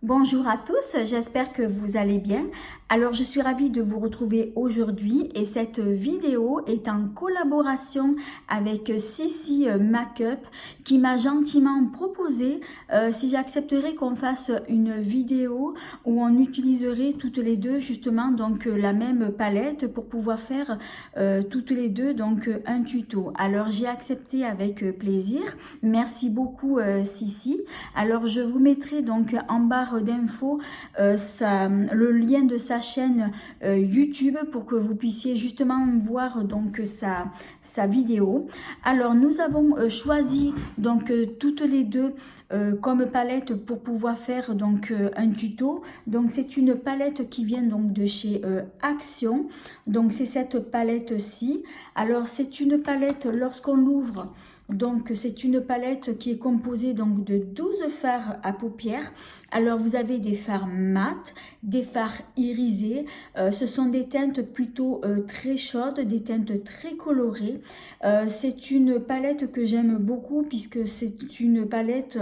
Bonjour à tous, j'espère que vous allez bien. Alors je suis ravie de vous retrouver aujourd'hui et cette vidéo est en collaboration avec Sissi Makeup qui m'a gentiment proposé si j'accepterais qu'on fasse une vidéo où on utiliserait toutes les deux justement donc la même palette pour pouvoir faire toutes les deux donc un tuto. Alors j'ai accepté avec plaisir. Merci beaucoup Sissi. Alors je vous mettrai donc en barre d'infos le lien de sa chaîne YouTube pour que vous puissiez justement voir donc sa vidéo. Alors nous avons choisi donc toutes les deux comme palette pour pouvoir faire donc un tuto. Donc c'est une palette qui vient donc de chez Action. Donc c'est cette palette-ci. Alors c'est une palette lorsqu'on l'ouvre. Donc c'est une palette qui est composée donc de 12 fards à paupières. Alors vous avez des fards mat, des fards irisés. Ce sont des teintes plutôt très chaudes, des teintes très colorées. C'est une palette que j'aime beaucoup puisque c'est une palette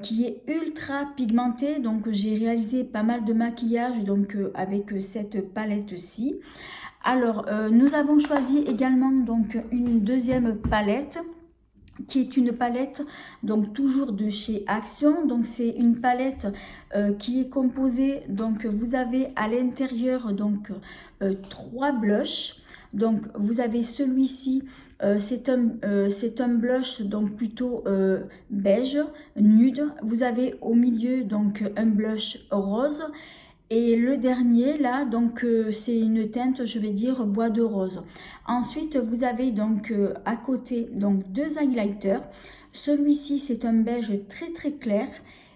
qui est ultra pigmentée. Donc j'ai réalisé pas mal de maquillage donc avec cette palette-ci. Alors nous avons choisi également donc une deuxième palette qui est une palette donc toujours de chez Action. Donc c'est une palette qui est composée, donc vous avez à l'intérieur donc trois blushs. Donc vous avez celui-ci, c'est un blush donc plutôt beige nude. Vous avez au milieu donc un blush rose. Et le dernier là, donc c'est une teinte, je vais dire bois de rose. Ensuite, vous avez donc à côté donc deux highlighters. Celui-ci, c'est un beige très très clair.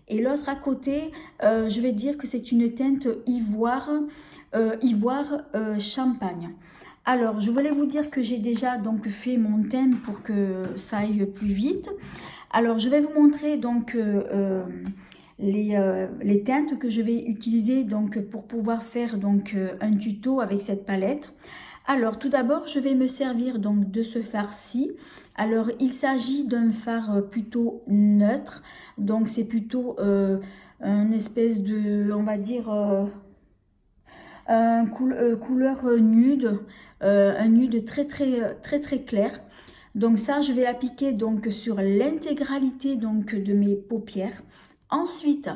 Et l'autre à côté, je vais dire que c'est une teinte ivoire, champagne. Alors, je voulais vous dire que j'ai déjà donc fait mon teint pour que ça aille plus vite. Alors, je vais vous montrer donc les teintes que je vais utiliser donc pour pouvoir faire donc un tuto avec cette palette. Alors tout d'abord je vais me servir donc de ce fard-ci. Alors il s'agit d'un fard plutôt neutre, donc c'est plutôt un espèce de, on va dire couleur nude, un nude très clair. Donc ça je vais l'appliquer donc sur l'intégralité donc de mes paupières. Ensuite,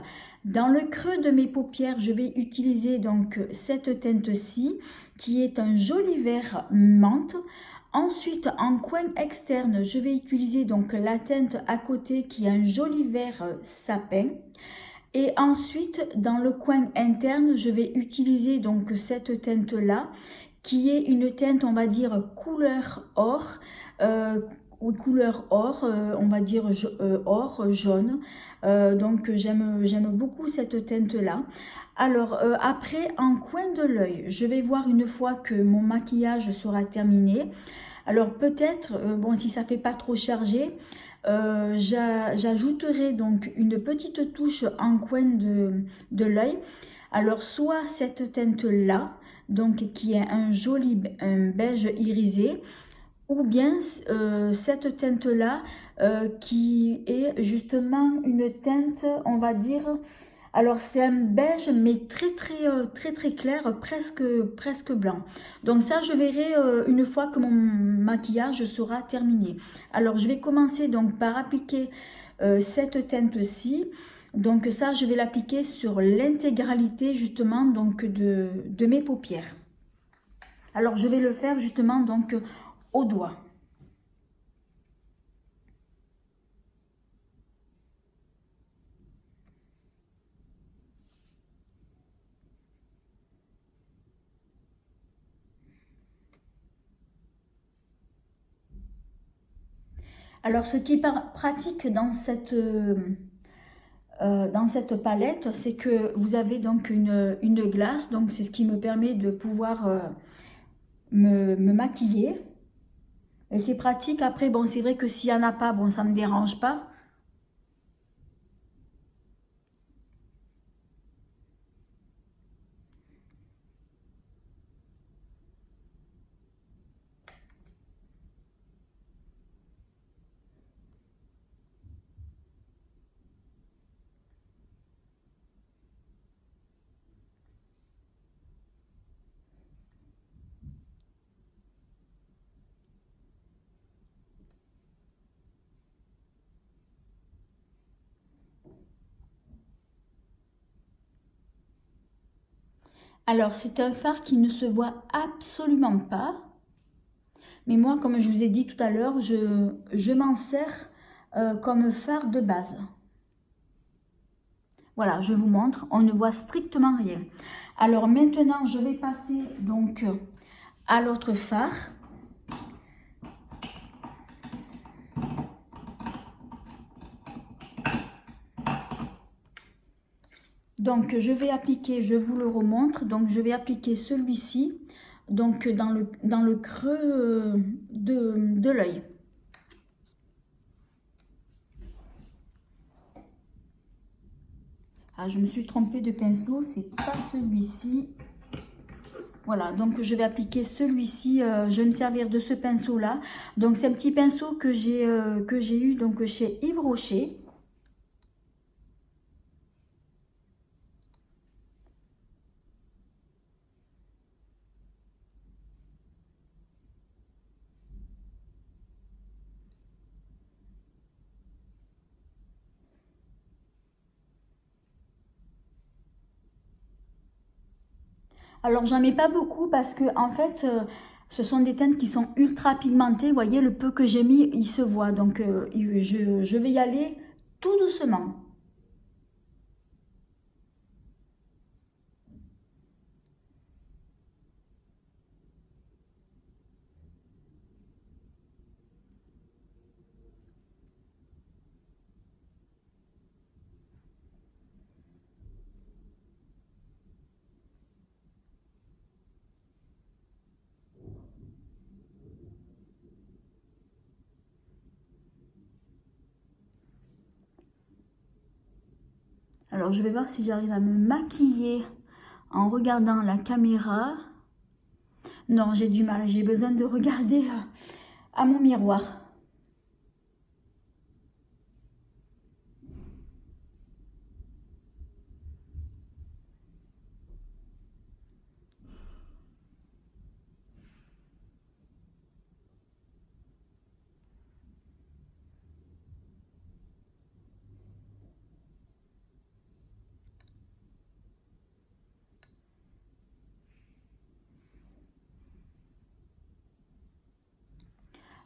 dans le creux de mes paupières, je vais utiliser donc cette teinte-ci qui est un joli vert menthe. Ensuite, en coin externe, je vais utiliser donc la teinte à côté qui est un joli vert sapin. Et ensuite, dans le coin interne, je vais utiliser donc cette teinte-là qui est une teinte, on va dire, couleur or. Ou couleur or, on va dire or, jaune. Donc j'aime beaucoup cette teinte-là. Alors après, en coin de l'œil, je vais voir une fois que mon maquillage sera terminé. Alors peut-être, bon si ça fait pas trop chargé, j'ajouterai donc une petite touche en coin de l'œil. Alors soit cette teinte-là, donc qui est un joli beige irisé, ou bien cette teinte-là qui est justement une teinte, on va dire, alors c'est un beige mais très clair, presque blanc. Donc ça je verrai une fois que mon maquillage sera terminé. Alors je vais commencer donc par appliquer cette teinte-ci. Donc ça je vais l'appliquer sur l'intégralité justement donc de mes paupières. Alors je vais le faire justement donc au doigt. Alors ce qui est pratique dans cette palette, c'est que vous avez donc une glace, donc c'est ce qui me permet de pouvoir me maquiller. Et c'est pratique. Après, bon, c'est vrai que s'il n'y en a pas, bon, ça ne me dérange pas. Alors, c'est un fard qui ne se voit absolument pas. Mais moi, comme je vous ai dit tout à l'heure, je m'en sers comme fard de base. Voilà, je vous montre, on ne voit strictement rien. Alors maintenant, je vais passer donc à l'autre fard. Donc je vais appliquer, je vous le remontre, donc je vais appliquer celui-ci donc dans le creux de l'œil. Ah, je me suis trompée de pinceau, c'est pas celui-ci. Voilà, donc je vais appliquer celui-ci, je vais me servir de ce pinceau-là. Donc c'est un petit pinceau que j'ai eu donc chez Yves Rocher. Alors j'en mets pas beaucoup parce que en fait ce sont des teintes qui sont ultra pigmentées. Vous voyez le peu que j'ai mis, il se voit. Donc je vais y aller tout doucement. Alors je vais voir si j'arrive à me maquiller en regardant la caméra. Non, j'ai du mal, j'ai besoin de regarder à mon miroir.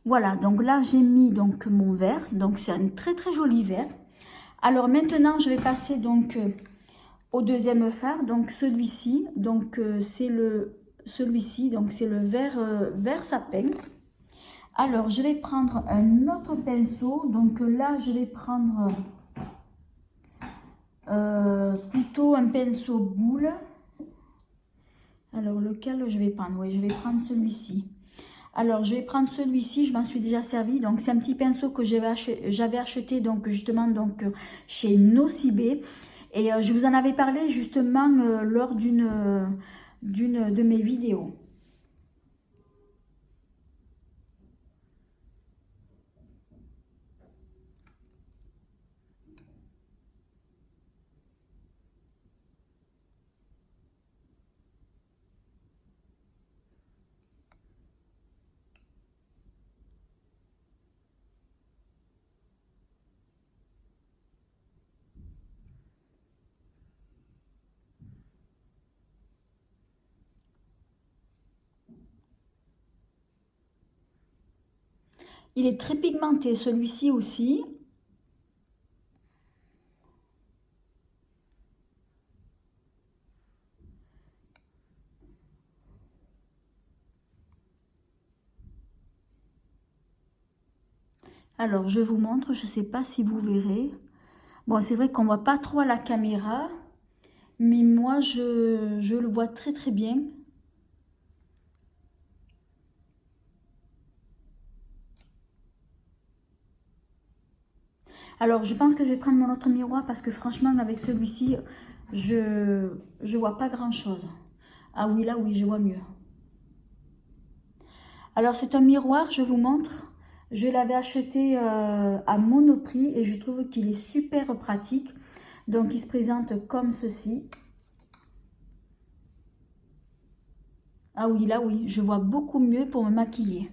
Voilà, donc là j'ai mis donc mon vert, donc c'est un très très joli vert. Alors maintenant je vais passer donc au deuxième fard, donc celui-ci, donc c'est celui-ci, donc c'est le vert, vert sapin. Alors je vais prendre un autre pinceau, donc là je vais prendre plutôt un pinceau boule. Alors lequel je vais prendre? Oui, je vais prendre celui-ci. Alors je vais prendre celui-ci, je m'en suis déjà servi. Donc c'est un petit pinceau que j'avais acheté donc justement donc chez Nocibé. Et je vous en avais parlé justement lors d'une de mes vidéos. Il est très pigmenté, celui-ci aussi. Alors, je vous montre, je ne sais pas si vous verrez. Bon, c'est vrai qu'on ne voit pas trop à la caméra, mais moi, je le vois très très bien. Alors, je pense que je vais prendre mon autre miroir parce que franchement, avec celui-ci, je vois pas grand-chose. Ah oui, là, oui, je vois mieux. Alors, c'est un miroir, je vous montre. Je l'avais acheté à Monoprix et je trouve qu'il est super pratique. Donc, il se présente comme ceci. Ah oui, là, oui, je vois beaucoup mieux pour me maquiller.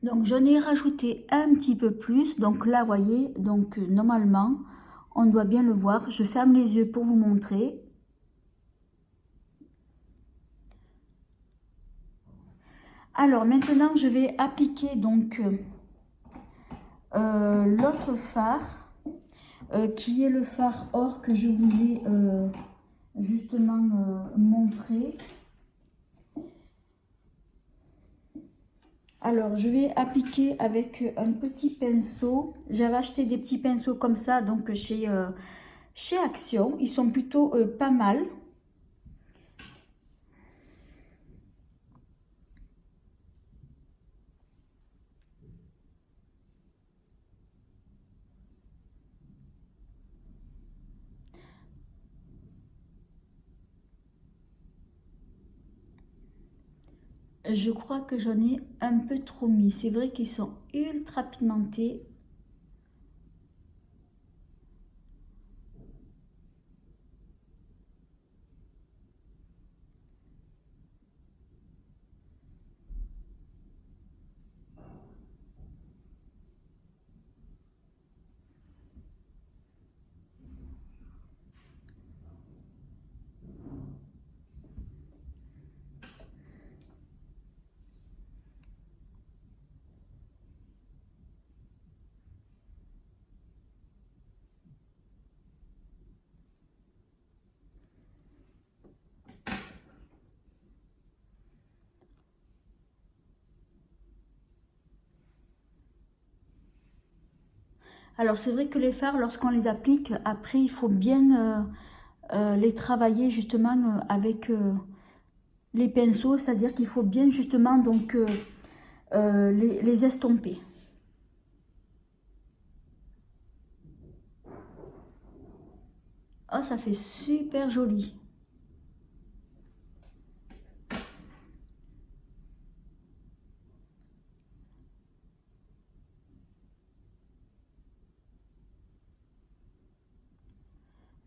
Donc j'en ai rajouté un petit peu plus. Donc là, vous voyez, donc normalement, on doit bien le voir. Je ferme les yeux pour vous montrer. Alors maintenant, je vais appliquer donc l'autre fard, qui est le fard or que je vous ai justement montré. Alors, je vais appliquer avec un petit pinceau. J'avais acheté des petits pinceaux comme ça, donc chez Action. Ils sont plutôt pas mal. Je crois que j'en ai un peu trop mis. C'est vrai qu'ils sont ultra pigmentés. Alors, c'est vrai que les fards, lorsqu'on les applique, après, il faut bien les travailler justement avec les pinceaux. C'est-à-dire qu'il faut bien justement donc les estomper. Oh, ça fait super joli.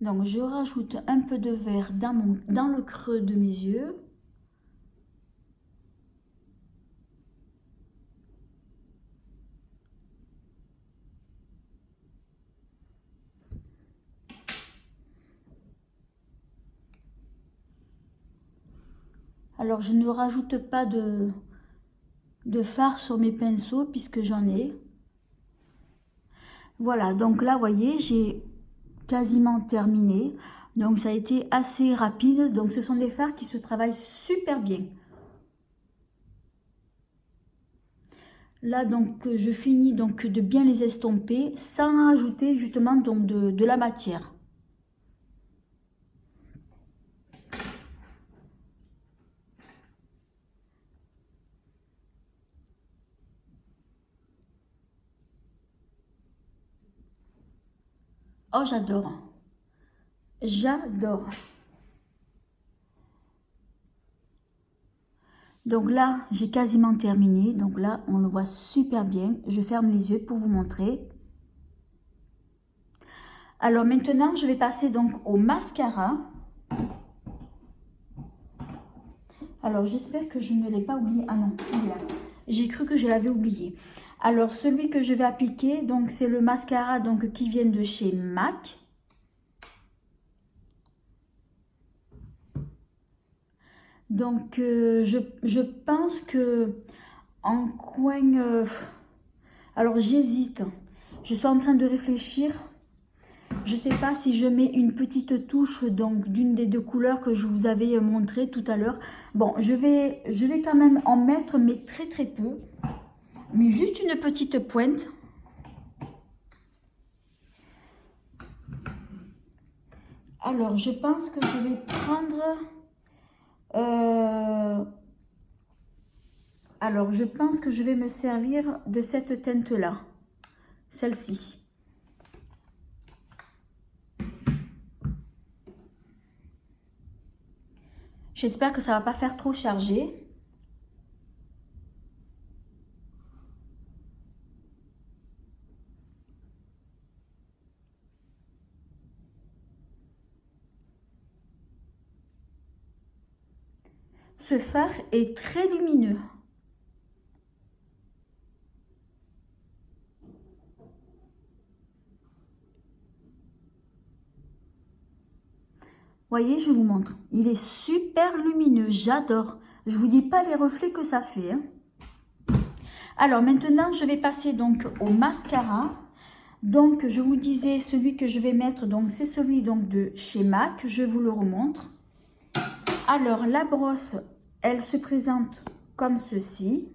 Donc, je rajoute un peu de vert dans le creux de mes yeux. Alors, je ne rajoute pas de fard sur mes pinceaux puisque j'en ai. Voilà, donc là, vous voyez, j'ai quasiment terminé. Donc, ça a été assez rapide. Donc, ce sont des fards qui se travaillent super bien. Là, donc, je finis donc de bien les estomper sans rajouter justement donc de la matière. Oh, j'adore. J'adore. Donc là, j'ai quasiment terminé. Donc là, on le voit super bien. Je ferme les yeux pour vous montrer. Alors maintenant, je vais passer donc au mascara. Alors, j'espère que je ne l'ai pas oublié. Ah non, il est là. J'ai cru que je l'avais oublié. Alors, celui que je vais appliquer, donc c'est le mascara donc, qui vient de chez MAC. Donc, je pense que en coin... alors, j'hésite. Je suis en train de réfléchir. Je ne sais pas si je mets une petite touche donc d'une des deux couleurs que je vous avais montré tout à l'heure. Bon, je vais quand même en mettre, mais très très peu. Mais juste une petite pointe. Alors, je pense que je vais prendre... alors, je pense que je vais me servir de cette teinte-là. Celle-ci. J'espère que ça ne va pas faire trop chargé. Ce fard est très lumineux. Voyez, je vous montre. Il est super lumineux, j'adore. Je vous dis pas les reflets que ça fait, hein. Alors maintenant, je vais passer donc au mascara. Donc, je vous disais, celui que je vais mettre, donc c'est celui donc de chez MAC. Je vous le remontre. Alors, la brosse, elle se présente comme ceci.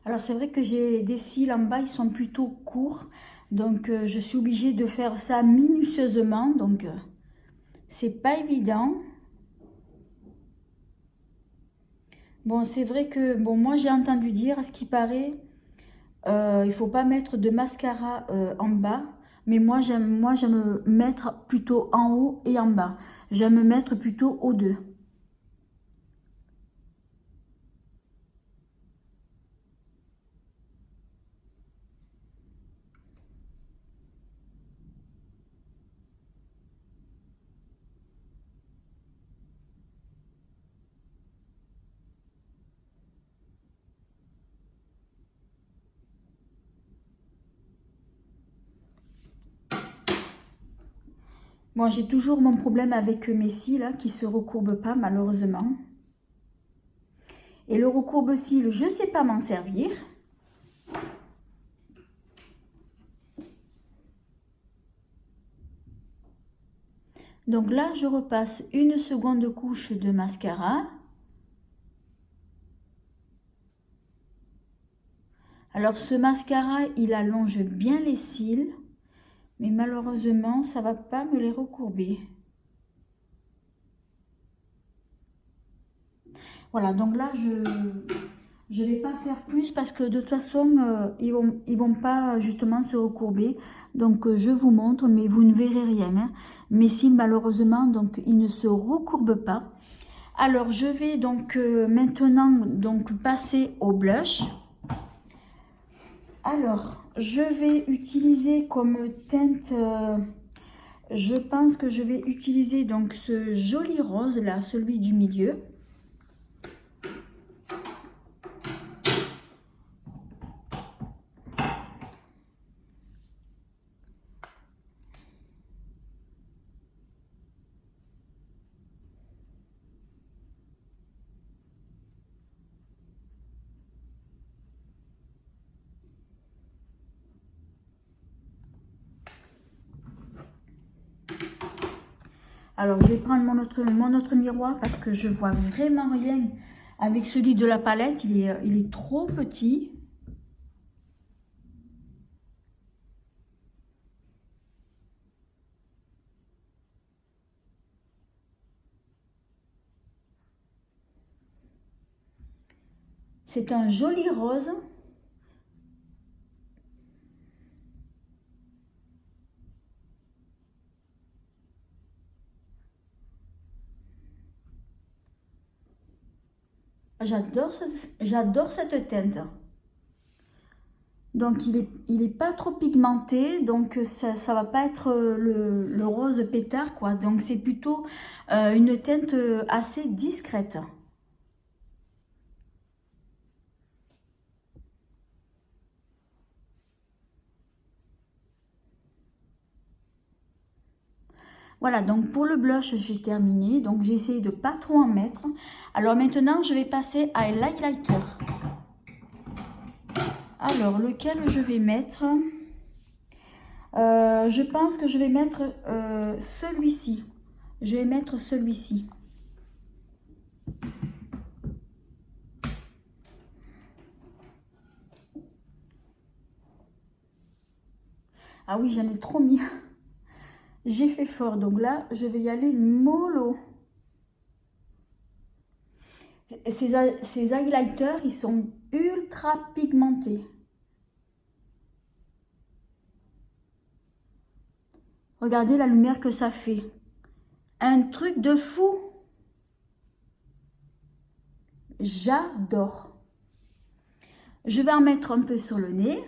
Alors, c'est vrai que j'ai des cils en bas, ils sont plutôt courts. Donc, je suis obligée de faire ça minutieusement. Donc, c'est pas évident. Bon, c'est vrai que, bon, moi, j'ai entendu dire, à ce qui paraît, il faut pas mettre de mascara en bas. Mais j'aime mettre plutôt en haut et en bas. J'aime mettre plutôt aux deux. Bon, j'ai toujours mon problème avec mes cils là, qui se recourbent pas, malheureusement. Et le recourbe-cils, je sais pas m'en servir. Donc là, je repasse une seconde couche de mascara. Alors ce mascara, il allonge bien les cils, mais malheureusement, ça va pas me les recourber. Voilà, donc là, je vais pas faire plus parce que de toute façon, ils vont pas justement se recourber. Donc je vous montre, mais vous ne verrez rien, hein. Mes cils, malheureusement, donc ils ne se recourbent pas. Alors je vais donc maintenant donc passer au blush. Alors je vais utiliser comme teinte, je pense que je vais utiliser donc ce joli rose là, celui du milieu. Alors, je vais prendre mon autre miroir parce que je vois vraiment rien avec celui de la palette. Il est trop petit. C'est un joli rose. J'adore cette teinte. Donc il est pas trop pigmenté, donc ça va pas être le rose pétard quoi. Donc c'est plutôt une teinte assez discrète. Voilà, donc pour le blush, j'ai terminé. Donc j'ai essayé de pas trop en mettre. Alors maintenant, je vais passer à l'highlighter. Alors, lequel je vais mettre? Je pense que je vais mettre celui-ci. Je vais mettre celui-ci. Ah oui, j'en ai trop mis. J'ai fait fort, donc là, je vais y aller mollo. Ces highlighters, ils sont ultra pigmentés. Regardez la lumière que ça fait. Un truc de fou. J'adore. Je vais en mettre un peu sur le nez.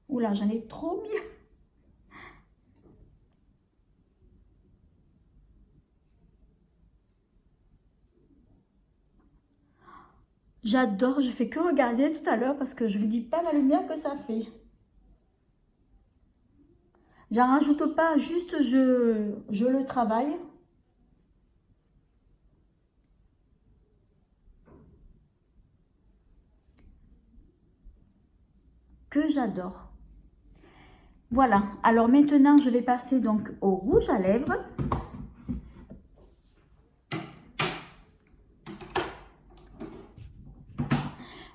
Oula, j'en ai trop mis. J'adore, je fais que regarder tout à l'heure parce que je ne vous dis pas la lumière que ça fait. J'en rajoute pas, juste je le travaille. Que j'adore. Voilà, alors maintenant je vais passer donc au rouge à lèvres.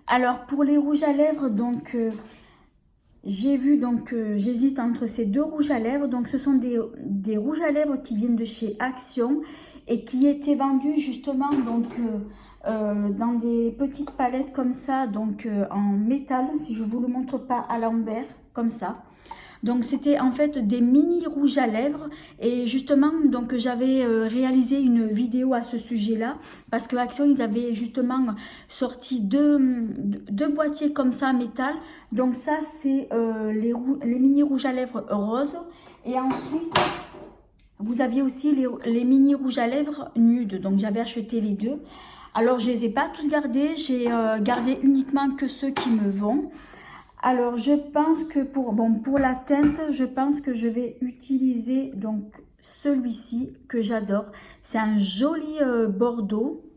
Alors pour les rouges à lèvres, donc j'ai vu, donc j'hésite entre ces deux rouges à lèvres. Donc ce sont des rouges à lèvres qui viennent de chez Action et qui étaient vendus justement donc dans des petites palettes comme ça, donc en métal, si je vous le montre pas à l'envers, comme ça. Donc c'était en fait des mini rouges à lèvres et justement donc j'avais réalisé une vidéo à ce sujet là parce que Action ils avaient justement sorti deux boîtiers comme ça métal. Donc ça c'est les mini rouges à lèvres roses et ensuite vous aviez aussi les mini rouges à lèvres nudes. Donc j'avais acheté les deux. Alors je les ai pas tous gardés, j'ai gardé uniquement que ceux qui me vont. Alors, je pense que pour la teinte, je pense que je vais utiliser donc celui-ci que j'adore. C'est un joli bordeaux.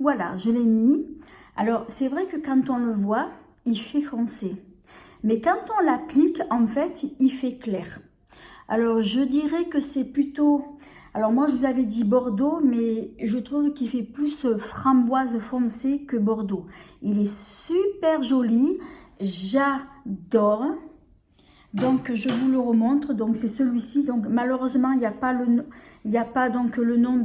Voilà, je l'ai mis. Alors, c'est vrai que quand on le voit, il fait foncé. Mais quand on l'applique, en fait, il fait clair. Alors, je dirais que c'est plutôt... Alors, moi, je vous avais dit Bordeaux, mais je trouve qu'il fait plus framboise foncée que Bordeaux. Il est super joli. J'adore. Donc, je vous le remontre. Donc, c'est celui-ci. Donc, malheureusement, il n'y a pas donc le nom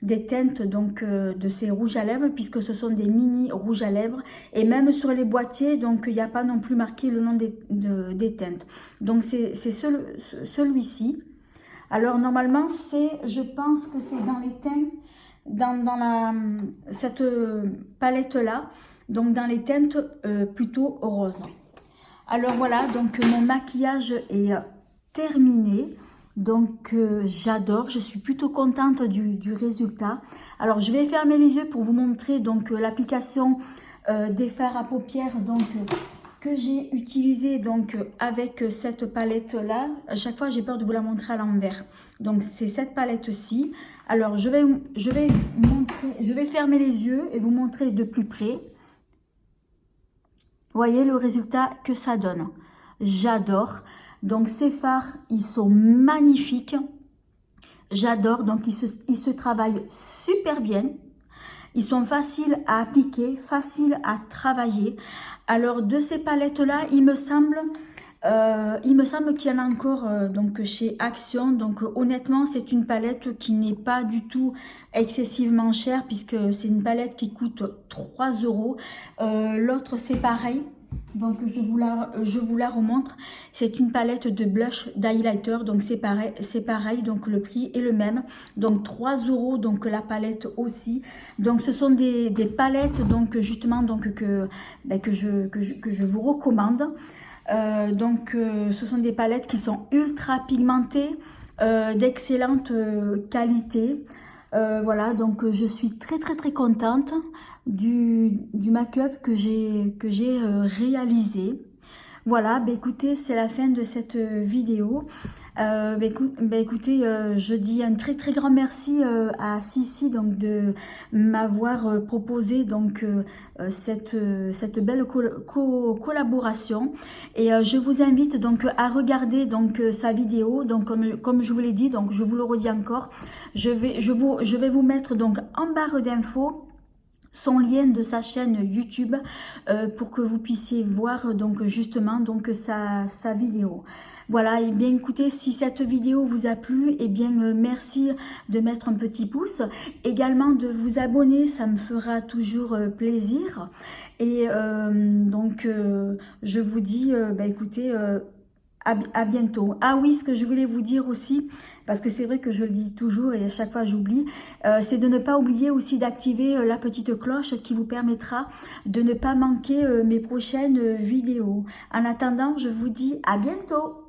des teintes donc de ces rouges à lèvres puisque ce sont des mini rouges à lèvres et même sur les boîtiers donc il n'y a pas non plus marqué le nom des teintes. Donc c'est celui-ci. Alors normalement je pense que c'est dans les teintes cette palette là, donc dans les teintes plutôt roses. Alors voilà, donc mon maquillage est terminé. Donc j'adore, je suis plutôt contente du résultat. Alors je vais fermer les yeux pour vous montrer donc l'application des fards à paupières donc que j'ai utilisé donc avec cette palette là. À chaque fois j'ai peur de vous la montrer à l'envers. Donc c'est cette palette ci. Alors je vais fermer les yeux et vous montrer de plus près. Voyez le résultat que ça donne. J'adore. Donc ces fards, ils sont magnifiques. J'adore. Donc ils se travaillent super bien. Ils sont faciles à appliquer, faciles à travailler. Alors de ces palettes-là, il me semble qu'il y en a encore donc chez Action. Donc honnêtement, c'est une palette qui n'est pas du tout excessivement chère puisque c'est une palette qui coûte 3 €. L'autre c'est pareil. Donc je vous la remontre. C'est une palette de blush d'highlighter. Donc c'est pareil. Donc le prix est le même. Donc 3 €. Donc la palette aussi. Donc ce sont des palettes donc justement donc que je vous recommande. Ce sont des palettes qui sont ultra pigmentées, d'excellente qualité. Voilà, donc je suis très contente du make-up que j'ai réalisé. Voilà, écoutez, c'est la fin de cette vidéo. Écoutez, je dis un très grand merci à Sissi donc de m'avoir proposé donc cette belle collaboration, et je vous invite donc à regarder donc sa vidéo. Donc comme je vous l'ai dit, donc je vous le redis encore, je vais vous mettre donc en barre d'infos son lien de sa chaîne YouTube pour que vous puissiez voir donc justement donc sa vidéo. Voilà, et bien écoutez, si cette vidéo vous a plu, et bien merci de mettre un petit pouce, également de vous abonner, ça me fera toujours plaisir. Et je vous dis écoutez, à bientôt. Ah oui, ce que je voulais vous dire aussi, parce que c'est vrai que je le dis toujours et à chaque fois j'oublie, c'est de ne pas oublier aussi d'activer la petite cloche qui vous permettra de ne pas manquer mes prochaines vidéos. En attendant, je vous dis à bientôt.